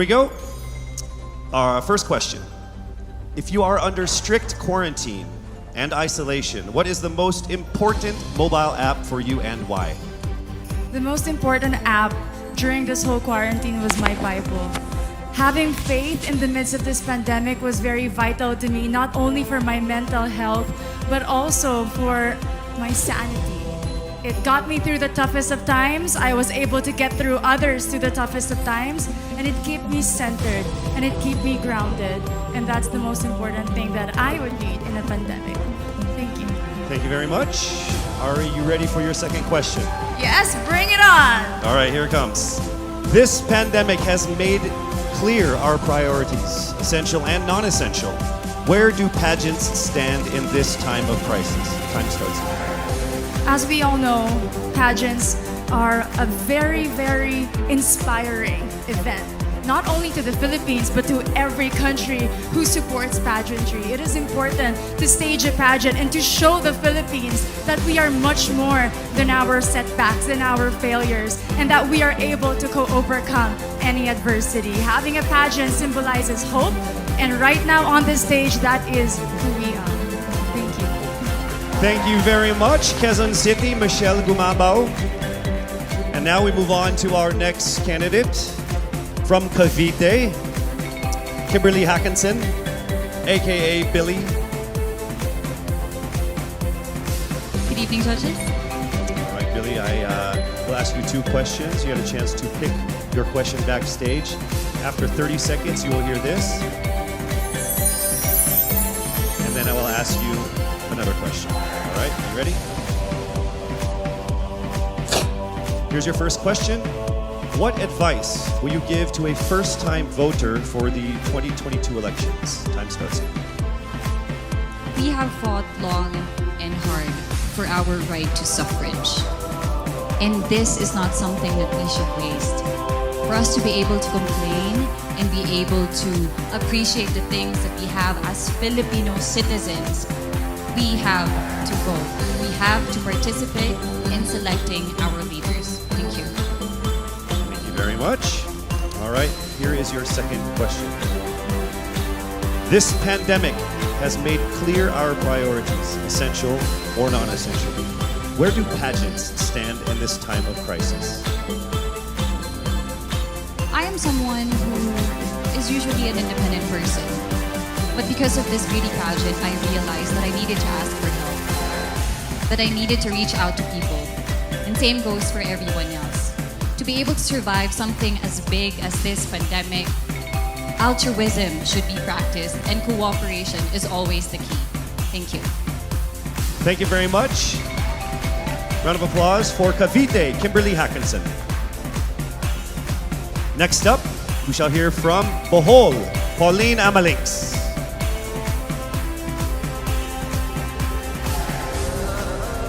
we go. Our first question. If you are under strict quarantine and isolation, what is the most important mobile app for you and why? The most important app during this whole quarantine was my Bible. Having faith in the midst of this pandemic was very vital to me, not only for my mental health, but also for my sanity. It got me through the toughest of times. I was able to get through others through the toughest of times, and it kept me centered and it kept me grounded. And that's the most important thing that I would need in a pandemic. Thank you. Thank you very much. Are you ready for your second question? Yes, bring it on. All right, here it comes. This pandemic has made clear our priorities, essential and non-essential. Where do pageants stand in this time of crisis? Time starts now. As we all know, pageants are a very, very inspiring event. Not only to the Philippines, but to every country who supports pageantry. It is important to stage a pageant and to show the Philippines that we are much more than our setbacks and our failures, and that we are able to overcome any adversity. Having a pageant symbolizes hope, and right now on this stage, that is who we are. Thank you. Thank you very much, Quezon City, Michelle Gumabao. And now we move on to our next candidate from Cavite, Kimberly Hackinson, aka Billy. Good evening, judges. All right, Billy, I will ask you two questions. You had a chance to pick your question backstage. After 30 seconds, you will hear this. And then I will ask you another question. All right, you ready? Here's your first question. What advice will you give to a first-time voter for the 2022 elections? Time starts. We have fought long and hard for our right to suffrage. And this is not something that we should waste. For us to be able to complain and be able to appreciate the things that we have as Filipino citizens, we have to vote. We have to participate in selecting our leaders. Thank you. Thank you very much. All right, here is your second question. This pandemic has made clear our priorities, essential or non-essential. Where do pageants stand in this time of crisis? I am someone who is usually an independent person. But because of this beauty pageant, I realized that I needed to ask for help. That I needed to reach out to people. And same goes for everyone else. To be able to survive something as big as this pandemic, altruism should be practiced and cooperation is always the key. Thank you. Thank you very much. Round of applause for Cavite, Kimberly Hackinson. Next up, we shall hear from Bohol, Pauline Amalix.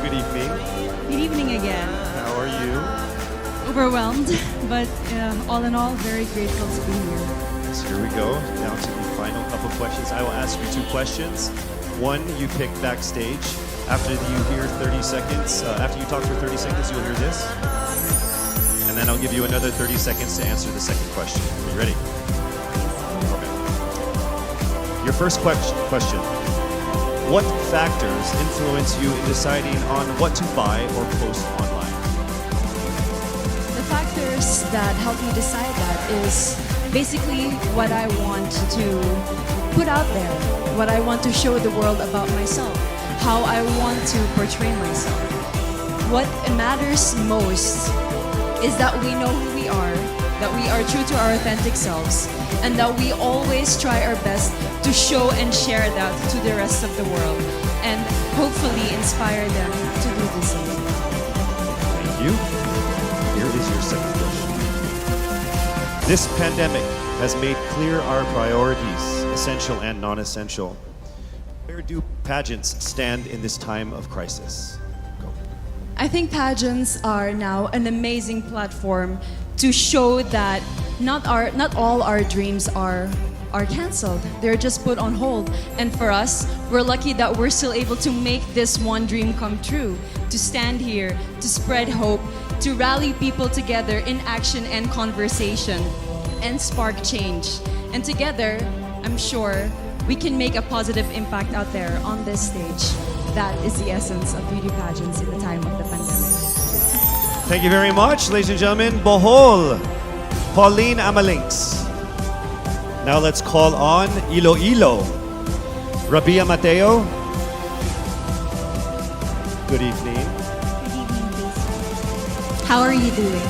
Good evening. Good evening again. How are you? Overwhelmed, but all in all, very grateful to be here. Yes, here we go. Down to the final couple questions. I will ask you two questions. One, you pick backstage. After you hear 30 seconds, after you talk for 30 seconds, you'll hear this. And then I'll give you another 30 seconds to answer the second question. Are you ready? Okay. Your first question. What factors influence you in deciding on what to buy or post online? The factors that help me decide that is basically what I want to put out there, what I want to show the world about myself, how I want to portray myself. What matters most is that we know who we are, that we are true to our authentic selves, and that we always try our best to show and share that to the rest of the world, and hopefully inspire them to do the same. Thank you. Here is your second question. This pandemic has made clear our priorities, essential and non-essential. Where do pageants stand in this time of crisis? Go. I think pageants are now an amazing platform to show that not all our dreams are canceled. They're just put on hold. And for us, we're lucky that we're still able to make this one dream come true, to stand here, to spread hope, to rally people together in action and conversation. and spark change. And together, I'm sure we can make a positive impact out there on this stage. That is the essence of beauty pageants in the time of the pandemic. Thank you very much, ladies and gentlemen. Bohol, Pauline Amalinks. Now let's call on Iloilo, Rabia Mateo. Good evening. How are you doing?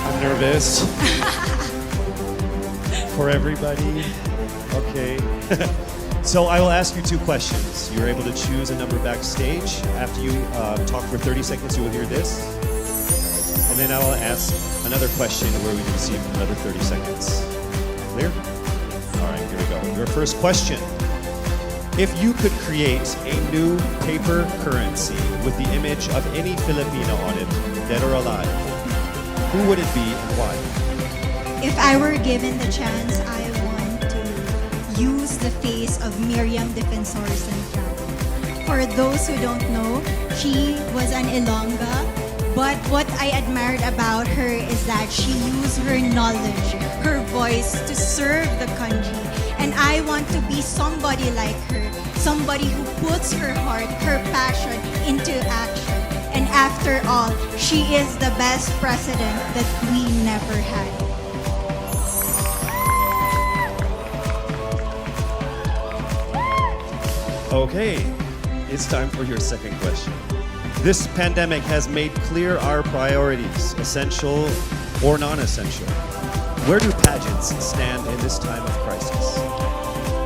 I'm nervous. For everybody. Okay. So I will ask you two questions. You're able to choose a number backstage. After you talk for 30 seconds, you will hear this. And then I will ask another question where we can receive another 30 seconds. Clear? All right, here we go. Your first question. If you could create a new paper currency with the image of any Filipino on it, dead or alive, who would it be and why? If I were given the chance, I want to use the face of Miriam Defensor Santiago. For those who don't know, she was an Ilongga, but what I admired about her is that she used her knowledge, her voice to serve the country. And I want to be somebody like her, somebody who puts her heart, her passion into action. And after all, she is the best president that we never had. Okay, it's time for your second question. This pandemic has made clear our priorities, essential or non-essential. Where do pageants stand in this time of crisis?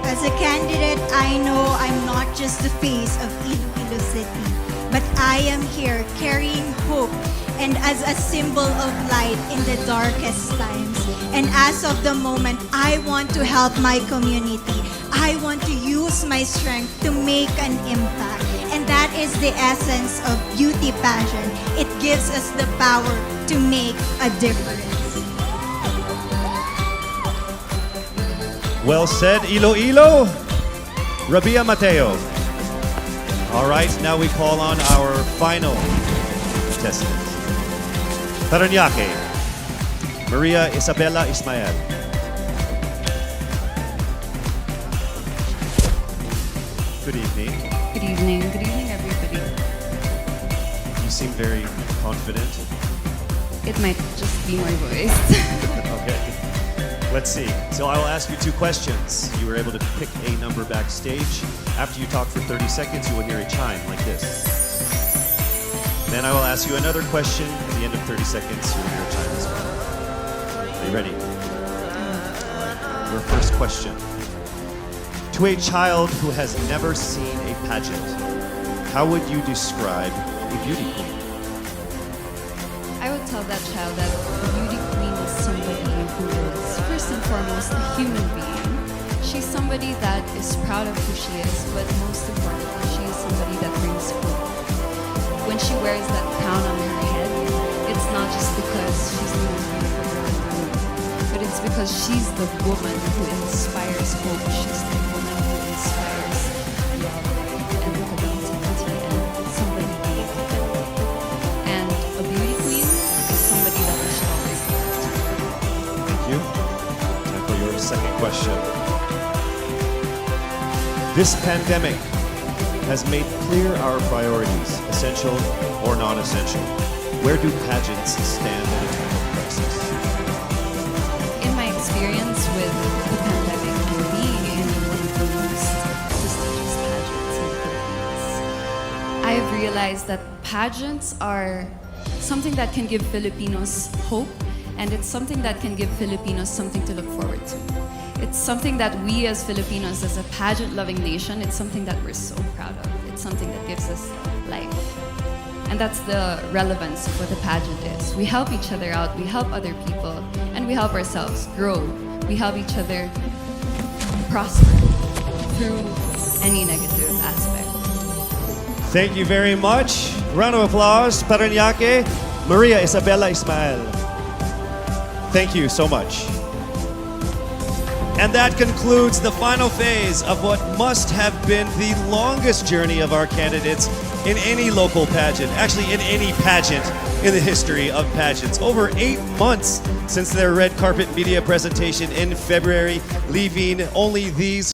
As a candidate, I know I'm not just the face of Iloilo City, but I am here carrying hope and as a symbol of light in the darkest times. And as of the moment, I want to help my community. I want to use my strength to make an impact. And that is the essence of beauty pageant. It gives us the power to make a difference. Well said, Iloilo. Rabia Mateo. All right, now we call on our final contestant. Parañaque, Maria Isabella Ismael. Good evening. Good evening. Good evening, everybody. You seem very confident. It might just be my voice. Okay. Let's see. So I will ask you two questions. You were able to pick a number backstage. After you talk for 30 seconds, you will hear a chime like this. Then I will ask you another question. At the end of 30 seconds, you will hear a chime as well. Are you ready? Your first question. To a child who has never seen a pageant, how would you describe a beauty queen? I would tell that child that a beauty queen is somebody who is first and foremost a human being. She's somebody that is proud of who she is, but most importantly, she is somebody that brings hope. When she wears that crown on her head, it's not just because she's the most beautiful girl in the room, but it's because she's the woman who inspires hope. She's the woman who inspires love and creativity and somebody being authentic. And a beauty queen is somebody that we should always look up to. Thank you. And for your second question. This pandemic has made clear our priorities, essential or non-essential. Where do pageants stand in a time of crisis? In my experience with the pandemic and being in one of the most prestigious pageants in the Philippines, I've realized that pageants are something that can give Filipinos hope, and it's something that can give Filipinos something to look forward to. It's something that we as Filipinos, as a pageant-loving nation, it's something that we're so proud of. It's something that gives us life. And that's the relevance of what the pageant is. We help each other out, we help other people, and we help ourselves grow. We help each other prosper through any negative aspect. Thank you very much. Round of applause, Parañaque, Maria Isabella Ismael. Thank you so much. And that concludes the final phase of what must have been the longest journey of our candidates in any local pageant, actually in any pageant in the history of pageants. Over 8 months since their red carpet media presentation in February, leaving only these